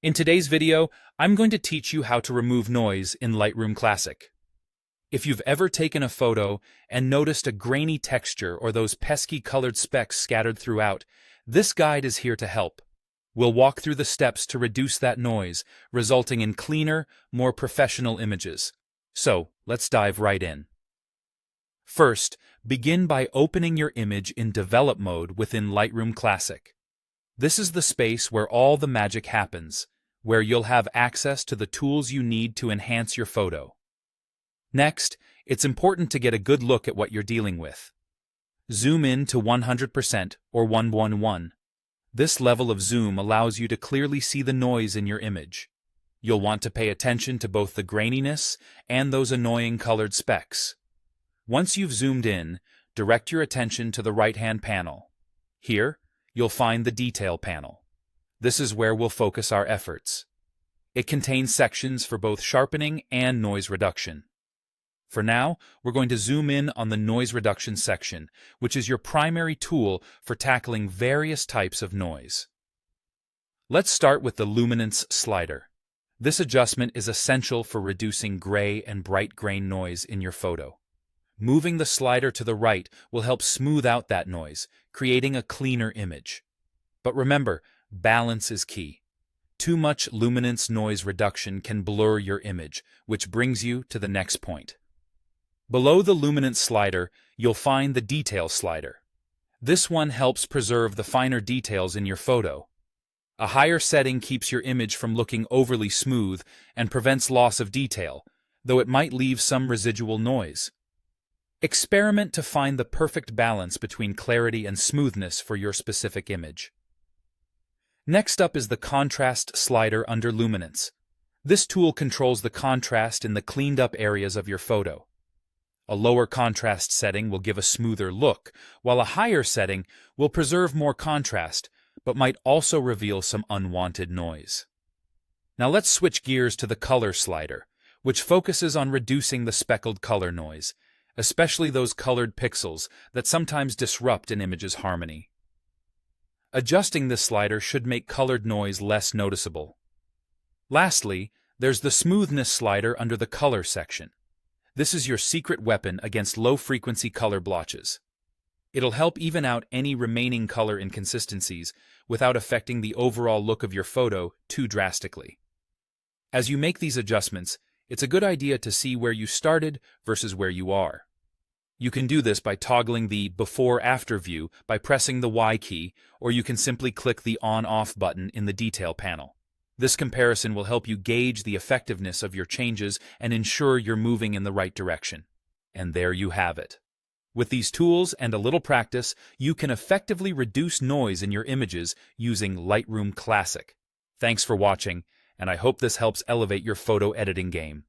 In today's video, I'm going to teach you how to remove noise in Lightroom Classic. If you've ever taken a photo and noticed a grainy texture or those pesky colored specks scattered throughout, this guide is here to help. We'll walk through the steps to reduce that noise, resulting in cleaner, more professional images. So, let's dive right in. First, begin by opening your image in Develop mode within Lightroom Classic. This is the space where all the magic happens, where you'll have access to the tools you need to enhance your photo. Next, it's important to get a good look at what you're dealing with. Zoom in to 100% or 111. This level of zoom allows you to clearly see the noise in your image. You'll want to pay attention to both the graininess and those annoying colored specks. Once you've zoomed in, direct your attention to the right-hand panel. Here, you'll find the Detail panel. This is where we'll focus our efforts. It contains sections for both sharpening and noise reduction. For now, we're going to zoom in on the noise reduction section, which is your primary tool for tackling various types of noise. Let's start with the luminance slider. This adjustment is essential for reducing gray and bright grain noise in your photo. Moving the slider to the right will help smooth out that noise, creating a cleaner image. But remember, balance is key. Too much luminance noise reduction can blur your image, which brings you to the next point. Below the luminance slider, you'll find the Detail slider. This one helps preserve the finer details in your photo. A higher setting keeps your image from looking overly smooth and prevents loss of detail, though it might leave some residual noise. Experiment to find the perfect balance between clarity and smoothness for your specific image. Next up is the Contrast slider under Luminance. This tool controls the contrast in the cleaned-up areas of your photo. A lower contrast setting will give a smoother look, while a higher setting will preserve more contrast, but might also reveal some unwanted noise. Now let's switch gears to the Color slider, which focuses on reducing the speckled color noise, especially those colored pixels that sometimes disrupt an image's harmony. Adjusting this slider should make colored noise less noticeable. Lastly, there's the Smoothness slider under the Color section. This is your secret weapon against low-frequency color blotches. It'll help even out any remaining color inconsistencies without affecting the overall look of your photo too drastically. As you make these adjustments, it's a good idea to see where you started versus where you are. You can do this by toggling the Before-After view by pressing the Y key, or you can simply click the On-Off button in the Detail panel. This comparison will help you gauge the effectiveness of your changes and ensure you're moving in the right direction. And there you have it. With these tools and a little practice, you can effectively reduce noise in your images using Lightroom Classic. Thanks for watching, and I hope this helps elevate your photo editing game.